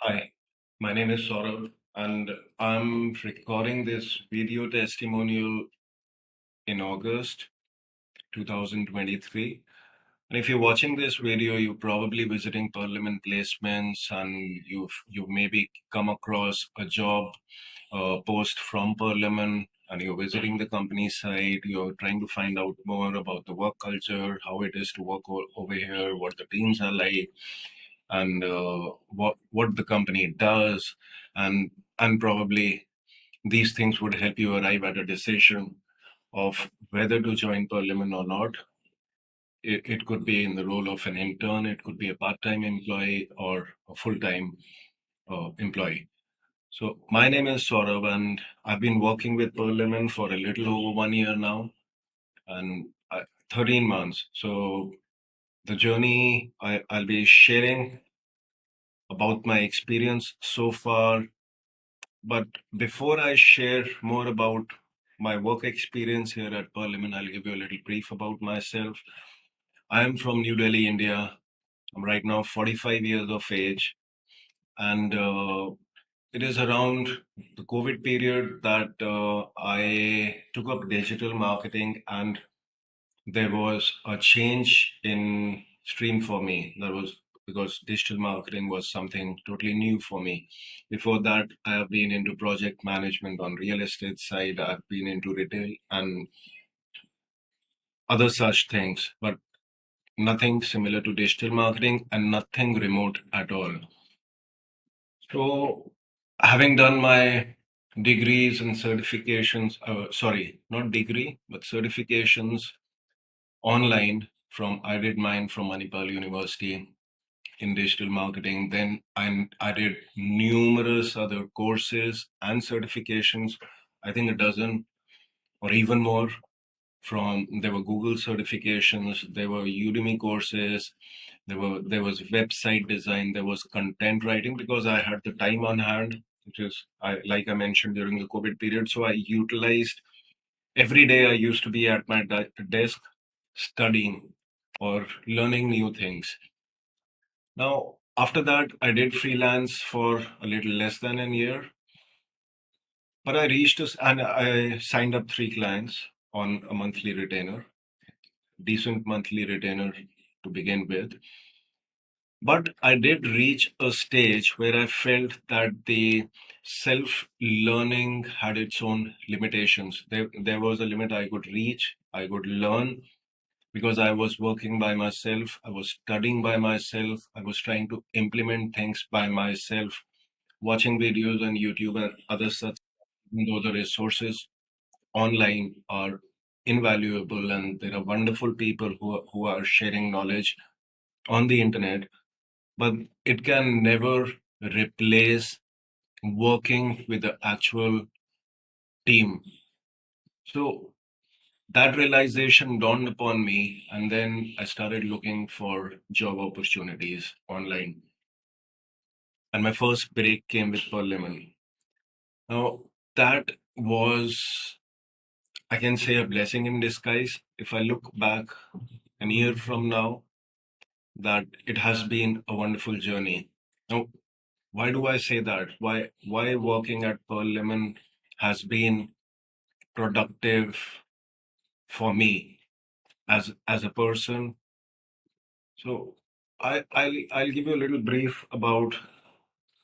Hi, my name is Saurabh, and I'm recording this video testimonial in August 2023. And if you're watching this video, you're probably visiting Parliament placements, and you've maybe come across a job post from Parliament, and you're visiting the company site. You're trying to find out more about the work culture, how it is to work over here, what the teams are like, and what the company does, and probably these things would help you arrive at a decision of whether to join Parliament or not. It could be in the role of an intern, it could be a part-time employee, or a full-time employee. So my name is Saurabh, and I've been working with Parliament for a little over 1 year now, and 13 months. So the journey I'll be sharing about my experience so far. But before I share more about my work experience here at Parliament, I'll give you a little brief about myself. I am from New Delhi, India. I'm right now 45 years of age, and it is around the COVID period that I took up digital marketing, and there was a change in stream for me. That was because digital marketing was something totally new for me. Before that, I have been into project management on real estate side. I've been into retail and other such things, but nothing similar to digital marketing and nothing remote at all. So, having done my degrees and certifications, sorry, not degree, but certifications online from, I did mine from Manipal University in digital marketing. Then I did numerous other courses and certifications, I think a dozen or even more. From there were Google certifications, there were Udemy courses, there was website design, there was content writing because I had the time on hand, which is like I mentioned during the COVID period. So I utilized every day. I used to be at my desk studying or learning new things. Now, after that, I did freelance for a little less than a year, but I reached us and I signed up 3 clients on a monthly retainer, decent monthly retainer to begin with. But I did reach a stage where I felt that the self learning had its own limitations. There was a limit I could reach, I could learn, because I was working by myself, I was studying by myself, I was trying to implement things by myself, watching videos on YouTube and other such. Even though the resources online are invaluable and there are wonderful people who are sharing knowledge on the internet, but it can never replace working with the actual team. So that realization dawned upon me, and then I started looking for job opportunities online. And my first break came with Parliament. Now, that was, I can say, a blessing in disguise. If I look back a year from now, that it has been a wonderful journey. Now, why do I say that? Why working at Parliament has been productive for me as a person? So I'll give you a little brief about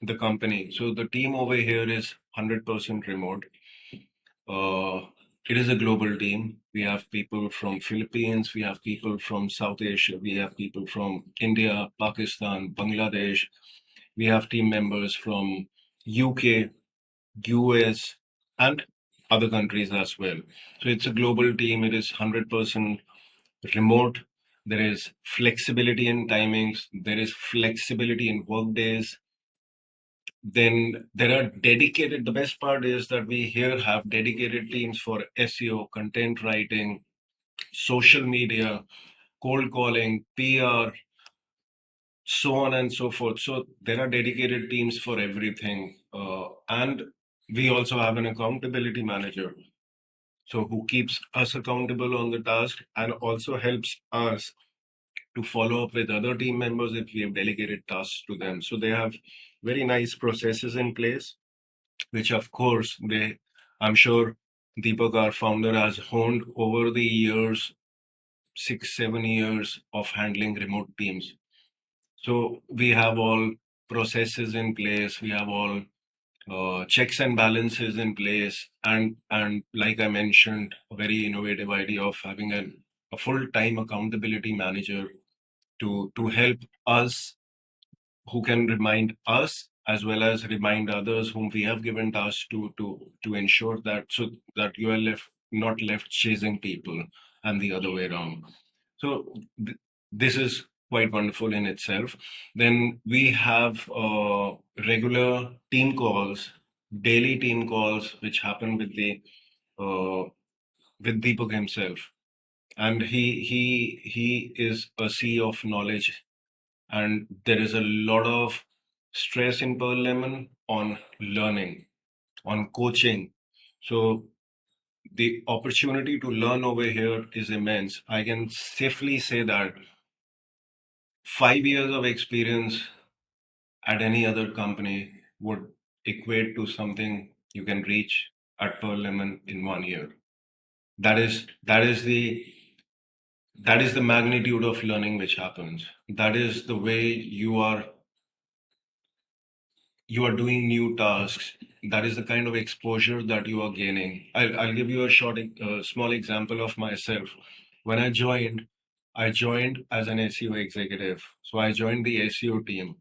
the company. So the team over here is 100% remote. Uh, it is a global team. We have people from Philippines, we have people from South Asia, we have people from India, Pakistan, Bangladesh. We have team members from UK, US, and other countries as well. So it's a global team. It is 100% remote. There is flexibility in timings. There is flexibility in work days. Then there are dedicated, the best part is that we here have dedicated teams for SEO, content writing, social media, cold calling, PR, so on and so forth. So there are dedicated teams for everything. And we also have an accountability manager. So who keeps us accountable on the task and also helps us to follow up with other team members if we have delegated tasks to them. So they have very nice processes in place, which of course I'm sure Deepak, our founder, has honed over the years, 6, 7 years of handling remote teams. So we have all processes in place, we have all checks and balances in place, and like I mentioned, a very innovative idea of having a full-time accountability manager to help us, who can remind us as well as remind others whom we have given tasks to ensure that, so that you are not left chasing people and the other way around. So this is quite wonderful in itself. Then we have regular team calls, daily team calls, which happen uh, with Deepak himself, and he is a sea of knowledge, and there is a lot of stress in Pearl Lemon on learning, on coaching. So the opportunity to learn over here is immense. I can safely say that 5 years of experience at any other company would equate to something you can reach at Pearl Lemon in 1 year. That is the magnitude of learning which happens. That is the way you are doing new tasks. That is the kind of exposure that you are gaining. I'll give you a small example of myself. When I joined as an SEO executive. So I joined the SEO team.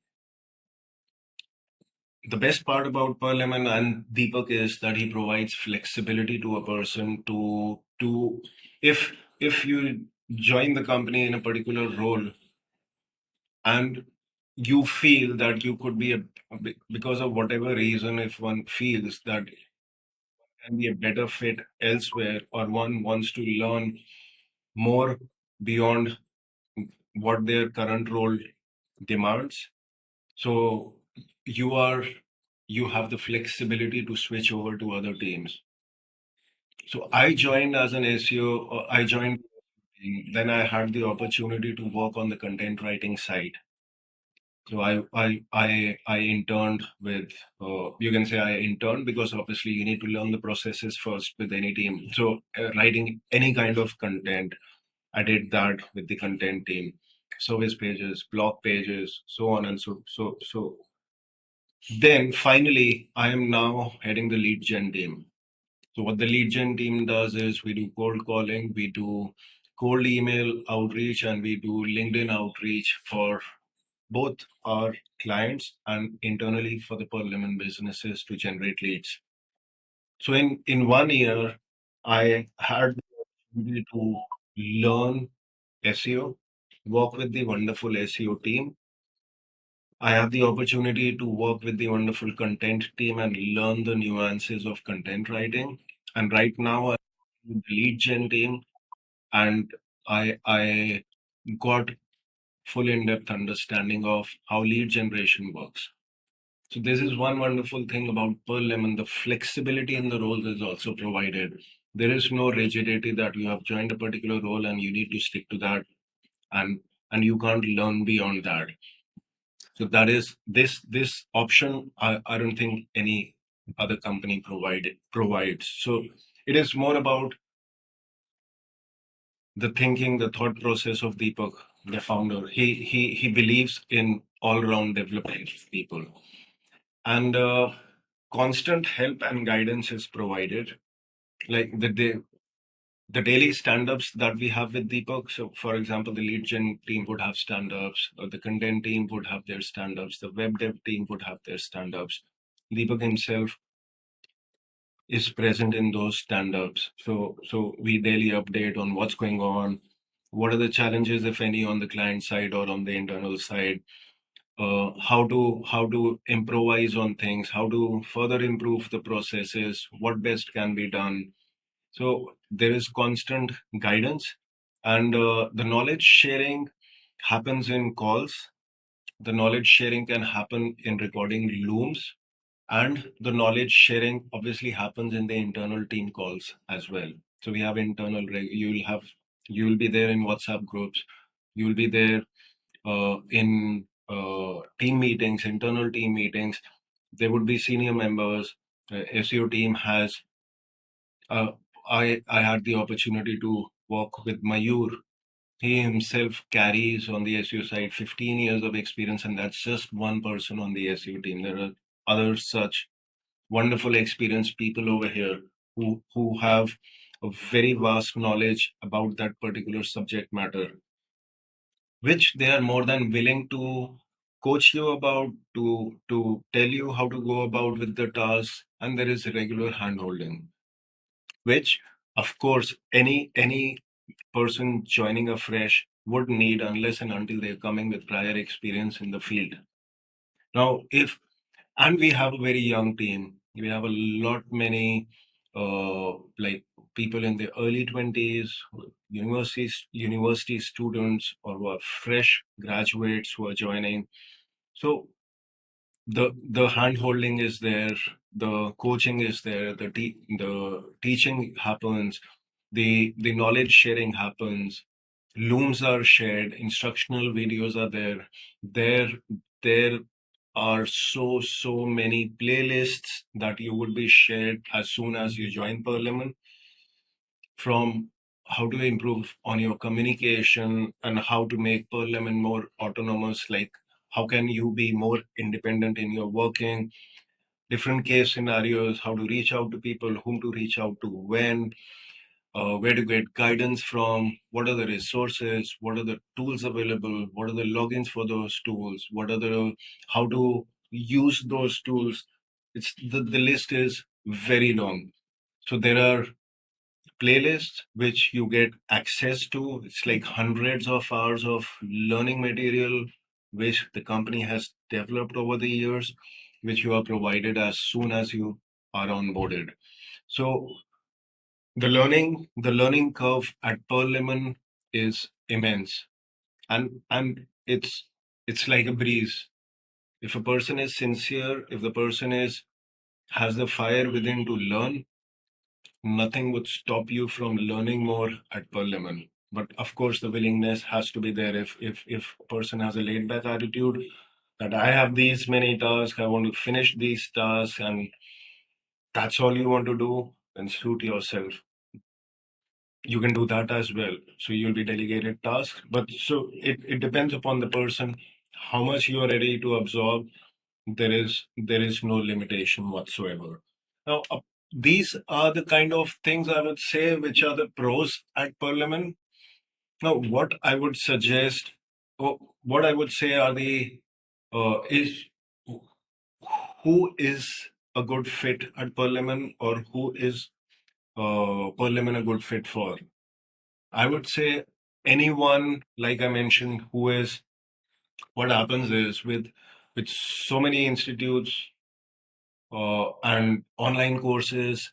The best part about Parliament and Deepak is that he provides flexibility to a person to if you join the company in a particular role and you feel that you could be because of whatever reason, if one feels that can be a better fit elsewhere, or one wants to learn more beyond what their current role demands, so you are you have the flexibility to switch over to other teams. So I joined as an SEO. I joined, then I had the opportunity to work on the content writing side. So I interned with, you can say I interned, because obviously you need to learn the processes first with any team. So writing any kind of content, I did that with the content team, service pages, blog pages, so on and so. Then finally, I am now heading the lead gen team. So what the lead gen team does is we do cold calling, we do cold email outreach, and we do LinkedIn outreach for both our clients and internally for the per lemon businesses to generate leads. So in 1 year, I had the opportunity to learn SEO, work with the wonderful SEO team. I have the opportunity to work with the wonderful content team and learn the nuances of content writing. And right now, I'm with the lead gen team, and I got full in-depth understanding of how lead generation works. So this is one wonderful thing about Pearl Lemon. The flexibility in the roles is also provided. There is no rigidity that you have joined a particular role and you need to stick to that, and you can't learn beyond that. So that is this option. I don't think any other company provides. So it is more about the thinking, the thought process of Deepak, the founder. He believes in all round developing people, and constant help and guidance is provided. Like the daily stand-ups that we have with Deepak. So, for example, the lead gen team would have stand-ups, or the content team would have their stand-ups, the web dev team would have their stand-ups. Deepak himself is present in those stand-ups. So we daily update on what's going on, what are the challenges, if any, on the client side or on the internal side, how to improvise on things, how to further improve the processes, what best can be done. So there is constant guidance, and the knowledge sharing happens in calls. The knowledge sharing can happen in recording looms, and the knowledge sharing obviously happens in the internal team calls as well. So we have you'll be there in WhatsApp groups. You'll be there in team meetings, internal team meetings. There would be senior members. SEO team has. Uh, I had the opportunity to work with Mayur. He himself carries on the SEO side 15 years of experience, and that's just one person on the SEO team. There are other such wonderful experienced people over here who have a very vast knowledge about that particular subject matter, which they are more than willing to coach you about, to tell you how to go about with the task, and there is regular handholding, which of course any person joining afresh would need unless and until they're coming with prior experience in the field. Now, if and we have a very young team, we have a lot many like people in the early 20s, university students, or who are fresh graduates who are joining. So the hand holding is there, the coaching is there, the teaching happens, the knowledge sharing happens, looms are shared, instructional videos are there. There are so many playlists that you would be shared as soon as you join Parliament, from how to improve on your communication and how to make Parliament more autonomous, like how can you be more independent in your working, different case scenarios, how to reach out to people, whom to reach out to, when, where to get guidance from, what are the resources, what are the tools available, what are the logins for those tools, what are the how to use those tools. The list is very long. So there are playlists which you get access to. It's like hundreds of hours of learning material which the company has developed over the years, which you are provided as soon as you are onboarded. So the learning curve at Pearl Lemon is immense, and it's like a breeze. If a person is sincere, if the person is has the fire within to learn, nothing would stop you from learning more at Pearl Lemon. But of course, the willingness has to be there. If a person has a laid back attitude that I have these many tasks, I want to finish these tasks, and that's all you want to do, then suit yourself. You can do that as well. So you'll be delegated tasks. But so it depends upon the person how much you are ready to absorb. There is no limitation whatsoever. Now, these are the kind of things I would say which are the pros at Parliament. Now, what I would suggest, or what I would say are the is who is a good fit at Parliament, or who is Parliament a good fit for. I would say anyone, like I mentioned, who is. What happens is with so many institutes and online courses,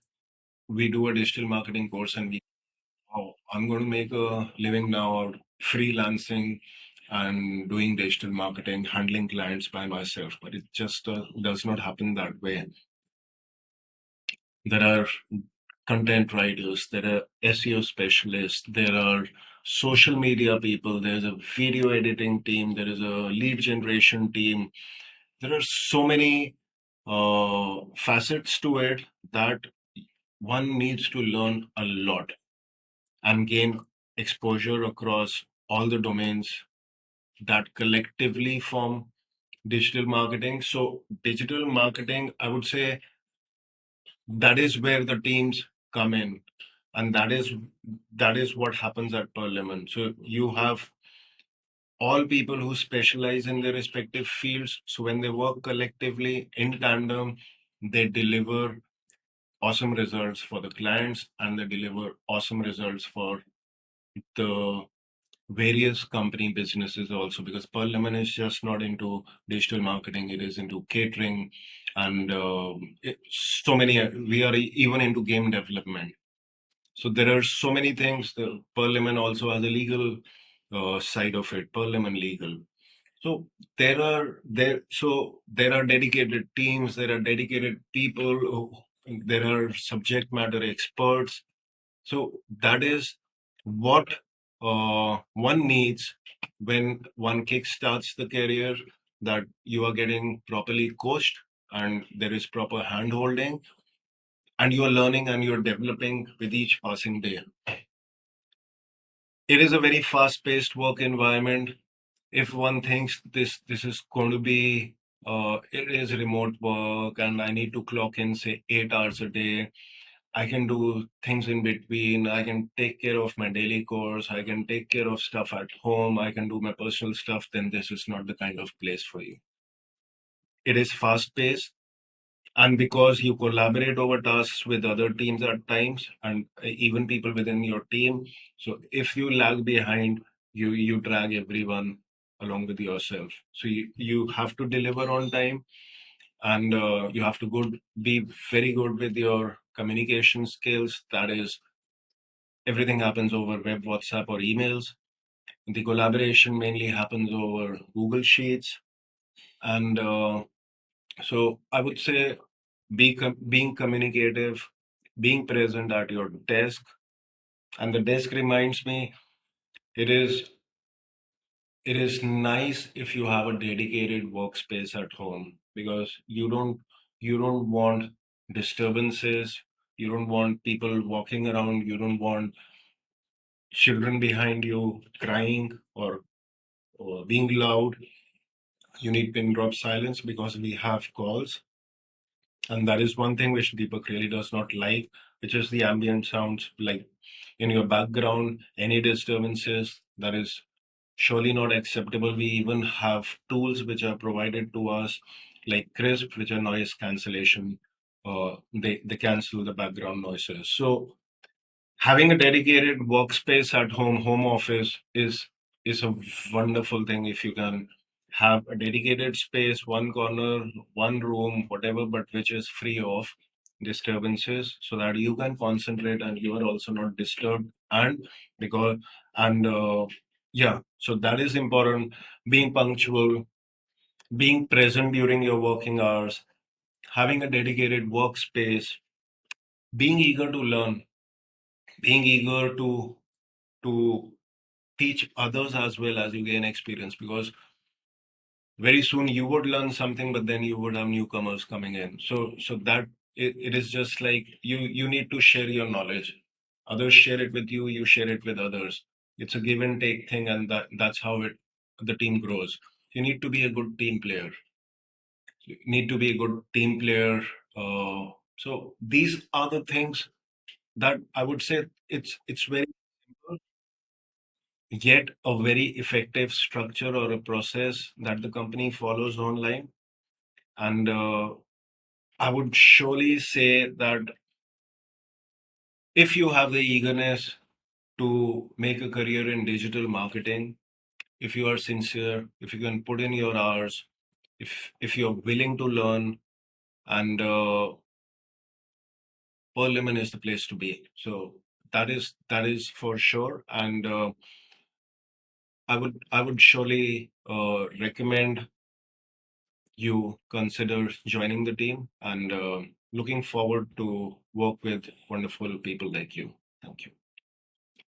we do a digital marketing course, and oh, I'm going to make a living now out freelancing and doing digital marketing, handling clients by myself. But it just does not happen that way. There are content writers, there are SEO specialists, there are social media people, there's a video editing team, there is a lead generation team. There are so many facets to it that one needs to learn a lot and gain exposure across all the domains that collectively form digital marketing. So, digital marketing, I would say, that is where the teams come in, and that is what happens at Parliament. So you have all people who specialize in their respective fields. So when they work collectively in tandem, they deliver awesome results for the clients, and they deliver awesome results for the various company businesses also, because Pearl Lemon is just not into digital marketing, it is into catering, and so many, we are even into game development. So there are so many things. The Pearl Lemon also has a legal side of it, Pearl Lemon Legal. So there are dedicated teams, there are dedicated people, there are subject matter experts. So that is what one needs when one kickstarts the career. that you are getting properly coached and there is proper hand holding and you are learning and you're developing with each passing day. It is a very fast paced work environment. If one thinks this is going to be it is remote work and I need to clock in say 8 hours a day, I can do things in between, I can take care of my daily chores, I can take care of stuff at home, I can do my personal stuff, then this is not the kind of place for you. It is fast paced, and because you collaborate over tasks with other teams at times and even people within your team, so if you lag behind, you drag everyone along with yourself. So you have to deliver on time, and you have to be very good with your communication skills. That is, everything happens over web, WhatsApp, or emails. The collaboration mainly happens over Google Sheets, and so I would say being communicative, being present at your desk. And the desk reminds me, it is it is nice if you have a dedicated workspace at home, because you don't want disturbances, you don't want people walking around, you don't want children behind you crying or being loud. You need pin drop silence because we have calls. And that is one thing which Deepak really does not like, which is the ambient sounds, like in your background, any disturbances. That is surely not acceptable. We even have tools which are provided to us, like Crisp, which are noise cancellation. They cancel the background noises. So having a dedicated workspace at home office is a wonderful thing. If you can have a dedicated space, one corner, one room, whatever, but which is free of disturbances, so that you can concentrate and you are also not disturbed. And because and yeah, so that is important. Being punctual, being present during your working hours, having a dedicated workspace, being eager to learn, being eager to teach others as well as you gain experience, because very soon you would learn something, but then you would have newcomers coming in. So that it is just like you need to share your knowledge. Others share it with you, you share it with others. It's a give and take thing, and that's how the team grows. You need to be a good team player. You need to be a good team player. So these are the things that I would say, it's very simple, yet a very effective structure or a process that the company follows online. And I would surely say that if you have the eagerness to make a career in digital marketing, if you are sincere, if you can put in your hours, if you're willing to learn, and Parliament is the place to be. So that is for sure. And I would surely recommend you consider joining the team, and looking forward to work with wonderful people like you. Thank you.